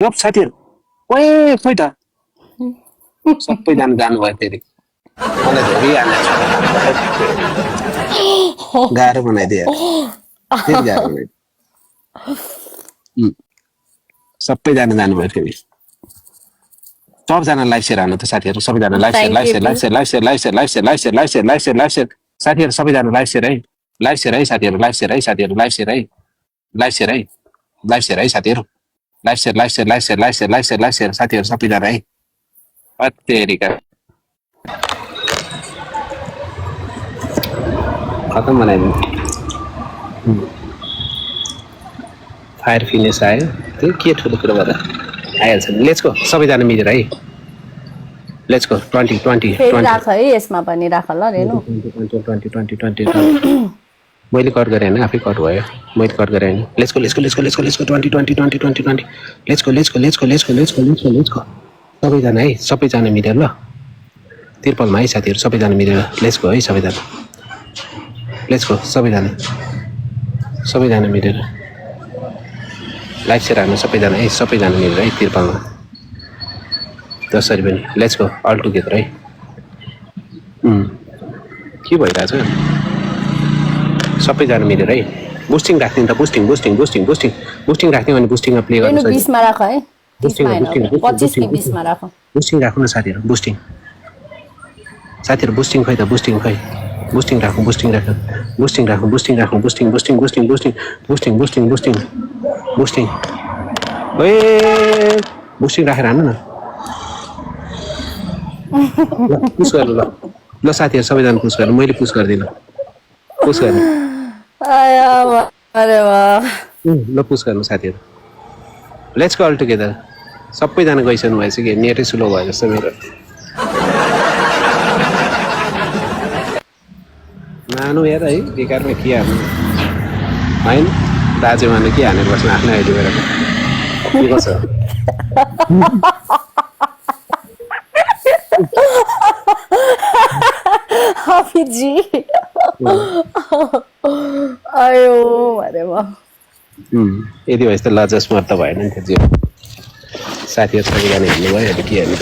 गफ साथीहरू ओए खोइ त सबैजना जानुभयो फेरि मलाई धोरी गाह्रो बनाइदिए फेरि गाह्रो बनाइदिए सबैजना जानुभयो फेरि सबजना लाइभ सेयर हान्नु त साथीहरू सबैजना live share live share live share live share live share live share live share live share live share live share साथीहरू सबैजना लाइभ सेयर है लाइभ सेयर है साथीहरू लाइभ सेयर है साथीहरू लाइभ सेयर है लाइभ सेयर है लाइभ सेयर है साथीहरू live share live share live share live share live share live share साथीहरू सबैजना है अत्तेरिका खतम बनाइदिनु फायर फिनिस आयो त्यो के ठुलो कुरो गर्दा आइहाल्छ नि लेट्स गो सबैजना मिलेर है लेट्स गो 20 20 फेरि राख है यसमा पनि राख ल रेनु 20 मैले कट गरेँ हैन आफै कट भयो मैले कट गरेँ हैन let's go let's go let's go let's go let's go 20 20 20 20 20 let's go let's go let's go let's go let's go let's go let's go सबैजना है सबैजना मिलेर ल तिरपलमा है साथीहरू सबैजना मिलेर लेट्स गो है सबैजना लेट्स गो सबैजना मिलेर लाइभ सेयर हान्नु सबैजना है सबैजना मिलेर है तिरपलमा जसरी पनि लेट्स गो अल टुगेदर है के भइरहेछ सबैजना मिलेर है बुस्टिङ राख्ने त boosting boosting boosting boosting boosting राख्ने भने बुस्टिङमा प्ले गर्नु रेनु 20 मा राख है 25 कि 20 मा राख बुस्टिङ राख्नु न साथीहरू बुस्टिङ बुस्टिङ खै त बुस्टिङ खै बुस्टिङ राखौँ बुस्टिङ राखौँ बुस्टिङ राखौँ बुस्टिङ राखौँ boosting boosting boosting boosting boosting boosting boosting boosting ए बुस्टिङ राखेर हान्नु न पुस गर्नु ल ल साथीहरू सबैजना पुस गर्नु मैले पुस गर्दिनँ पुस गर्नु ल पुस गर्नु साथीहरू लेट्स गो अल टुगेदर सबैजना गइसक्नु भएछ कि नेटै स्लो भयो जस्तो मेरो नानु हेर है बेकारमा के हान्नु होइन दाजुमाले के हानेर बस्नु आफ्नै आइडी गरेर के गर्छ हाफिजी आयो अरे वाह यदि भएछ त लजस मर्त भएन नि त्यो जिउ साथीहरू सबैजना हिँड्नु भयो अहिले के हेर्नु त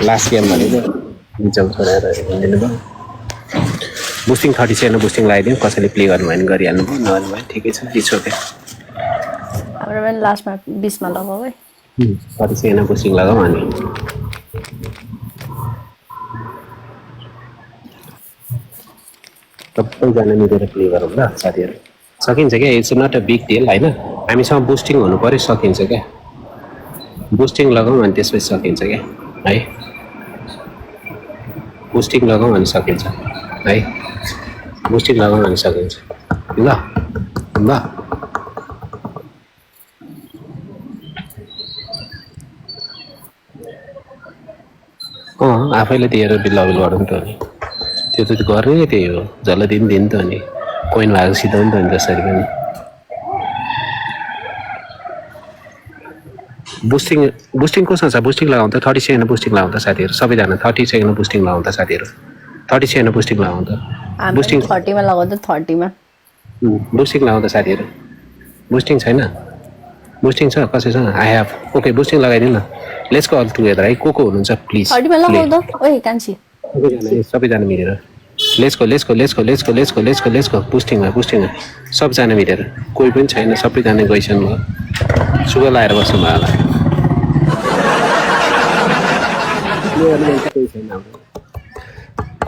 लास्ट गेम भनेको बिचमा छोडेर हिँडिदिनु भयो बुस्टिङ 30 छैन बुस्टिङ लगाइदिउँ कसैले प्ले गर्नु भयो भने गरिहाल्नु भयो नगर्नु भयो ठिकै छ इट्स ओके हाम्रो पनि लास्टमा 20 मा लगाऊ है 30 छैन बुस्टिङ लगाऊ अनि सबैजना मिलेर प्ले गरौँ ल साथीहरू सकिन्छ क्या it's not a big deal होइन हामीसँग बुस्टिङ हुनु पऱ्यो सकिन्छ क्या बुस्टिङ लगाउँ अनि त्यसपछि सकिन्छ क्या है बुस्टिङ लगाउँ अनि सकिन्छ है बुस्टिङ लगाउँ अनि सकिन्छ ल ल आफैले दिएर बिल्लाबिल गरौँ त नि त्यो त गर्ने त्यही हो जसलाई दिन त नि कोइन भएको सिधो नि त नि जसरी पनि बुस्टिङ कोसँग छ बुस्टिङ लगाउँ त 30 सेकेन्ड बुस्टिङ लगाउँ त साथीहरू सबैजना 30 सेकेन्ड बुस्टिङ लगाउँ त साथीहरू 30 सेकेन्ड बुस्टिङ लगाउँ त बुस्टिङ 30 मा लगाउँ त 30 मा बुस्टिङ लगाउँ त साथीहरू बुस्टिङ छैन बुस्टिङ छ कसैसँग आई हेभ ओके बुस्टिङ लगाइदिनु न लेट्स गो अल टुगेदर है को हुनुहुन्छ प्लिज 30 मा लगाउँ त ओए कान्छी सबैजना मिलेर let's go let's go let's go let's go let's go let's go let's go बुस्टिङमा सबजना मिलेर कोही पनि छैन सबैजना गइसक्नु भयो सुगर लगाएर बस्नु भयो होला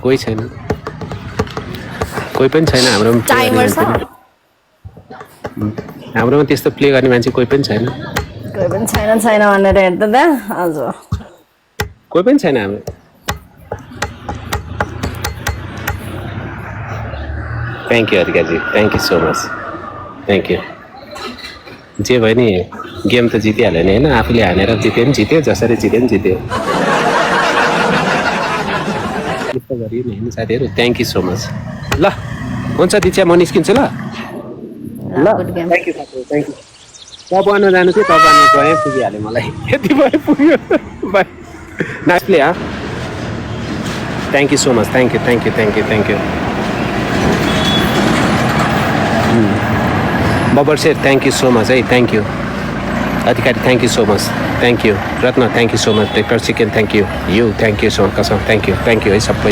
कोही छैन कोही पनि छैन हाम्रोमा त्यस्तो प्ले गर्ने मान्छे कोही पनि छैन भनेर हेर्दा त हजुर कोही पनि छैन हाम्रो thank you Harikaji thank you so much thank you जे भयो नि गेम त जितिहाल्यो नि होइन आफूले हानेर जित्यो नि जित्यो जसरी जित्यो नि जित्यो गरियो नि होइन साथीहरू थ्याङ्क यू सो मच ल हुन्छ दिक्षा म निस्किन्छु ल ल थ्याङ्क यू थ्याङ्क यू तपाईँ जानु थियो तपाईँ गएँ पुगिहाल्यो मलाई यति भयो पुग्यो bye nice play thank you so much thank you thank you thank you thank you Babar Seth thank you so much है thank you Adhikari thank you so much, thank you. Ratna thank you so much. टेकर chicken thank you. You thank you so much कसम, thank you है सबै।